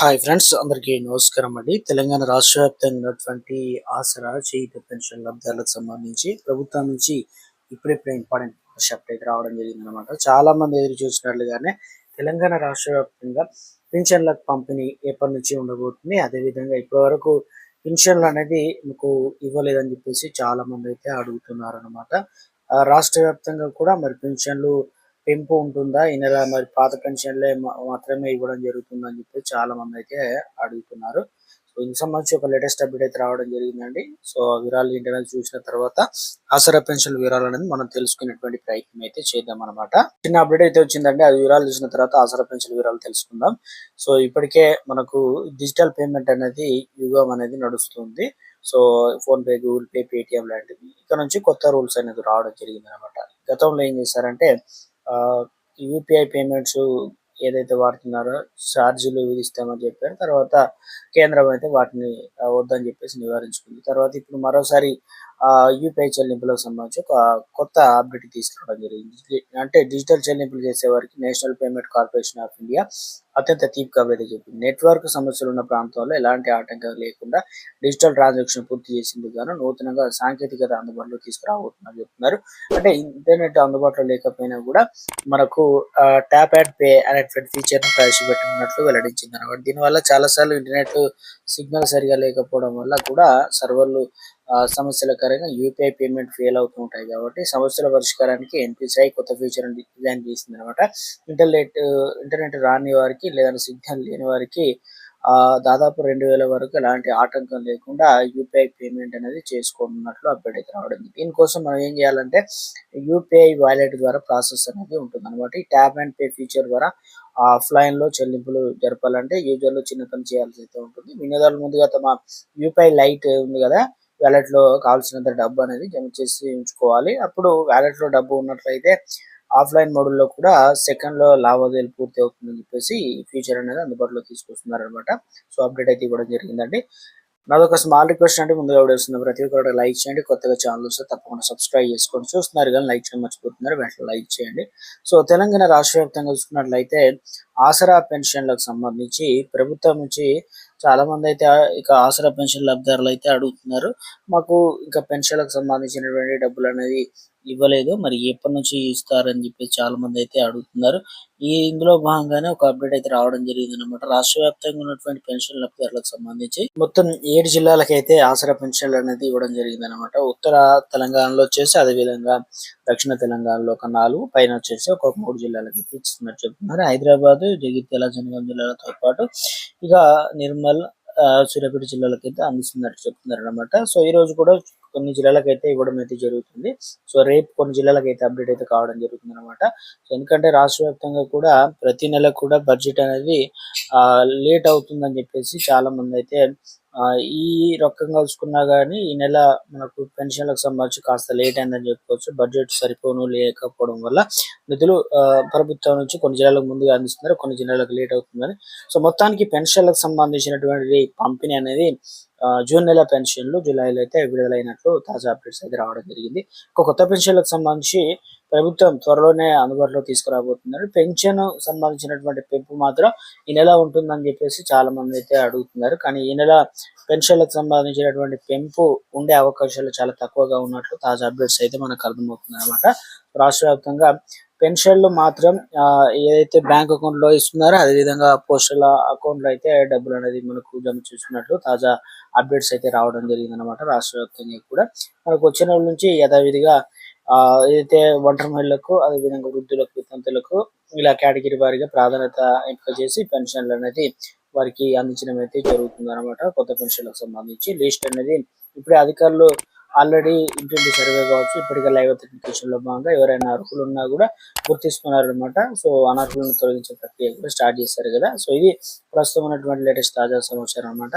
Hi friends, అందరికీ నమస్కారం అండి. తెలంగాణ రాష్ట్ర వ్యాప్తంగా ఉన్నటువంటి ఆసరా చేయూత పెన్షన్ లబ్ధాలకు సంబంధించి ప్రభుత్వం నుంచి ఇప్పుడిప్పుడే ఇంపార్టెంట్ అప్డేట్ రావడం జరిగిందనమాట. చాలా మంది ఎదురు చూసినట్లుగానే తెలంగాణ రాష్ట్ర వ్యాప్తంగా పింఛన్ల పంపిణీ ఎప్పటి నుంచి ఉండబోతుంది, అదేవిధంగా ఇప్పటి వరకు పింఛన్లు అనేది మీకు ఇవ్వలేదని చెప్పేసి చాలా మంది అయితే అడుగుతున్నారు అనమాట. రాష్ట్ర వ్యాప్తంగా కూడా మరి పింఛన్లు పెంపు ఉంటుందా? ఈ నెల మరి పాత పెన్షన్‌లే మాత్రమే ఇవ్వడం జరుగుతుందని చెప్పి చాలా మందైతే అడుగుతున్నారు. సో, ఇందుకు సంబంధించి ఒక లేటెస్ట్ అప్డేట్ అయితే రావడం జరిగిందండి. సో, ఆ వివరాలు ఏంటనేది చూసిన తర్వాత ఆసరా పెన్షన్ వివరాలనేది మనం తెలుసుకునేటువంటి ప్రయత్నం అయితే చేద్దామనమాట. చిన్న అప్డేట్ అయితే వచ్చిందండి. ఆ వివరాలు చూసిన తర్వాత ఆసరా పెన్షన్ వివరాలు తెలుసుకుందాం. సో, ఇప్పటికే మనకు డిజిటల్ పేమెంట్ అనేది యుగం అనేది నడుస్తుంది. So, PhonePe, Google pay, Paytm లాంటివి. ఇక నుంచి కొత్త రూల్స్ అనేది రావడం జరిగిందనమాట. గతంలో ఏం చేశారంటే యూపీఐ పేమెంట్స్ ఏదైతే వాడుతున్నారో ఛార్జీలు విధిస్తామని చెప్పారు. తర్వాత కేంద్రం అయితే వాటిని వద్దని చెప్పేసి నివారించుకుంది. తర్వాత ఇప్పుడు మరోసారి యూపీఐ చెల్లింపులకు సంబంధించి ఒక కొత్త అప్డేట్ తీసుకురావడం జరిగింది. అంటే డిజిటల్ చెల్లింపులు చేసేవారికి national payment corporation of India అత్యంత తీపి కబురైతే చెప్పింది. నెట్వర్క్ సమస్యలు ఉన్న ప్రాంతాల్లో ఎలాంటి ఆటంకాలు లేకుండా డిజిటల్ ట్రాన్సాక్షన్ పూర్తి చేసేందుకు గాను నూతనంగా సాంకేతికత అందుబాటులో తీసుకురాబోతున్నారు చెప్తున్నారు. అంటే ఇంటర్నెట్ అందుబాటులో లేకపోయినా కూడా మనకు ట్యాప్ అండ్ పే అనేటువంటి ఫీచర్‌ని ప్రవేశపెట్టనున్నట్లు వెల్లడించింది అన్నమాట. దీనివల్ల చాలా సార్లు ఇంటర్నెట్ సిగ్నల్ సరిగ్గా లేకపోవడం వల్ల కూడా సర్వర్‌లు సమస్యల కారణంగా యూపీఐ పేమెంట్ ఫెయిల్ అవుతూ ఉంటాయి కాబట్టి సమస్యల పరిష్కారానికి ఎన్‌పీసీఐ కొత్త ఫీచర్‌ని డిజైన్ చేసిందన్నమాట. ఇంటర్‌నెట్ ఇంటర్నెట్ రాని వారికి లేదంటే సిగ్నల్ లేని వారికి దాదాపు 2000 వరకు ఎలాంటి ఆటంకం లేకుండా యూపీఐ పేమెంట్ అనేది చేసుకోనున్నట్లు అప్డేట్ అయితే రావడం. దీనికోసం మనం ఏం చేయాలంటే యూపీఐ వాలెట్ ద్వారా ప్రాసెస్ అనేది ఉంటుందన్నమాట. ఈ ట్యాప్ అండ్ పే ఫీచర్ ద్వారా ఆఫ్‌లైన్‌లో చెల్లింపులు జరపాలంటే యూజర్‌లు చిన్న పని చేయాల్సి అయితే ఉంటుంది. వినియోగదారులు ముందుగా తమ యూపీఐ లైట్ ఉంది కదా, వాలెట్‌లో కావాల్సినంత డబ్బు అనేది జమ చేసి ఉంచుకోవాలి. అప్పుడు వాలెట్‌లో డబ్బు ఉన్నట్లయితే ఆఫ్‌లైన్ మోడ్‌లో కూడా సెకండ్‌లో లావాదేవీలు పూర్తి అవుతుందని చెప్పేసి ఈ ఫీచర్ అనేది అందుబాటులోకి తీసుకొస్తున్నారనమాట. సో, అప్డేట్ అయితే ఇవ్వడం జరిగిందండి. నాదొక స్మాల్ రిక్వెస్ట్ అండి. ముందుగా వీడియో వస్తుంది ప్రతి ఒక్కరు లైక్ చేయండి. కొత్తగా ఛానల్ వస్తే తప్పకుండా సబ్స్క్రైబ్ చేసుకోండి. చూస్తున్నారు కానీ లైక్ చేయడం మర్చిపోతున్నారు. వెంటనే లైక్ చేయండి. సో, తెలంగాణ రాష్ట్ర వ్యాప్తంగా చూసుకున్నట్లయితే ఆసరా పెన్షన్లకు సంబంధించి ప్రభుత్వం నుంచి చాలా మంది అయితే ఇక ఆసరా పెన్షన్ లబ్ధిదారులు అయితే అడుగుతున్నారు. మాకు ఇంకా పెన్షన్లకు సంబంధించినటువంటి డబ్బులు అనేది ఇవ్వలేదు. మరి ఎప్పటి నుంచి ఇస్తారని చెప్పేసి చాలా మంది అయితే అడుగుతున్నారు. ఇందులో భాగంగానే ఒక అప్డేట్ అయితే రావడం జరిగిందనమాట. రాష్ట్ర వ్యాప్తంగా ఉన్నటువంటి పెన్షన్ లబ్ధిదారులకు సంబంధించి మొత్తం 7 జిల్లాలకైతే ఆసరా పెన్షన్లు అనేది ఇవ్వడం జరిగిందనమాట. ఉత్తర తెలంగాణలో వచ్చేసి, అదేవిధంగా దక్షిణ తెలంగాణలో ఒక 4, పైన వచ్చేసి ఒక 3 జిల్లాలకి ఇస్తున్నట్టు చెప్తున్నారు. హైదరాబాద్, జగిత్యాల, జనగాం జిల్లాలతో పాటు ఇక నిర్మల్, సూర్యాపేట జిల్లాలకైతే అందిస్తున్నట్టు చెప్తున్నారనమాట. సో, ఈ రోజు కూడా కొన్ని జిల్లాలకైతే ఇవ్వడం అయితే జరుగుతుంది. సో, రేపు కొన్ని జిల్లాలకైతే అప్డేట్ అయితే కావడం జరుగుతుందనమాట. సో, ఎందుకంటే రాష్ట్ర వ్యాప్తంగా కూడా ప్రతి నెల కూడా బడ్జెట్ అనేది లేట్ అవుతుందని చెప్పేసి చాలా మంది అయితే ఈ రకంగా చూసుకున్నా గానీ ఈ నెల మనకు పెన్షన్‌లకు సంబంధించి కాస్త లేట్ అయిందని చెప్పుకోవచ్చు. బడ్జెట్ లేకపోవడం వల్ల నిధులు ప్రభుత్వం నుంచి కొన్ని జిల్లాలకు ముందుగా అందిస్తున్నారు. కొన్ని జిల్లాలకు లేట్ అవుతుందని. సో, మొత్తానికి పెన్షన్‌లకు సంబంధించినటువంటి పంపిణీ అనేది జూన్ నెల పెన్షన్‌లు జూలైలో అయితే విడుదలైనట్లు తాజా అప్డేట్స్ అయితే రావడం జరిగింది. కొత్త పెన్షన్‌లకు సంబంధించి ప్రభుత్వం త్వరలోనే అందుబాటులోకి తీసుకురాబోతున్నారు. పెన్షన్ సంబంధించినటువంటి పెంపు మాత్రం ఈ నెల ఉంటుందని చెప్పేసి చాలా మంది అయితే అడుగుతున్నారు. కానీ ఈ నెల పెన్షన్‌లకు సంబంధించినటువంటి పెంపు ఉండే అవకాశాలు చాలా తక్కువగా ఉన్నట్లు తాజా అప్డేట్స్ అయితే మనకు అర్థమవుతుందన్నమాట. రాష్ట్ర వ్యాప్తంగా పెన్షన్‌లు మాత్రం ఏదైతే బ్యాంక్ అకౌంట్‌లో ఇస్తున్నారో అదేవిధంగా పోస్టల్ అకౌంట్‌లో అయితే డబ్బులనేది మనకు జమ చేస్తున్నట్లు తాజా అప్డేట్స్ అయితే రావడం జరిగిందనమాట. రాష్ట్ర వ్యాప్తంగా కూడా మనకు వచ్చే నెల నుంచి యథావిధిగా ఏదైతే ఒంటరి మహిళలకు, అదేవిధంగా వృద్ధులకు, వితంతులకు ఇలా కేటగిరీ వారీగా ప్రాధాన్యత ఎంపిక చేసి పెన్షన్‌లనేది వారికి అందించడం అయితే జరుగుతుందనమాట. కొత్త పెన్షన్‌లకు సంబంధించి లిస్ట్ అనేది ఇప్పుడే అధికారులు ఆల్రెడీ ఇంటింటి సర్వే కావచ్చు, ఇప్పటికే లైవ్ అథెంటికేషన్‌లో భాగంగా ఎవరైనా అర్హులున్నా కూడా గుర్తిస్తున్నారనమాట. సో, అనర్హులను తొలగించే ప్రక్రియ కూడా స్టార్ట్ చేశారు కదా! సో, ఇది ప్రస్తుతం ఉన్నటువంటి లేటెస్ట్ తాజా సమాచారం అనమాట.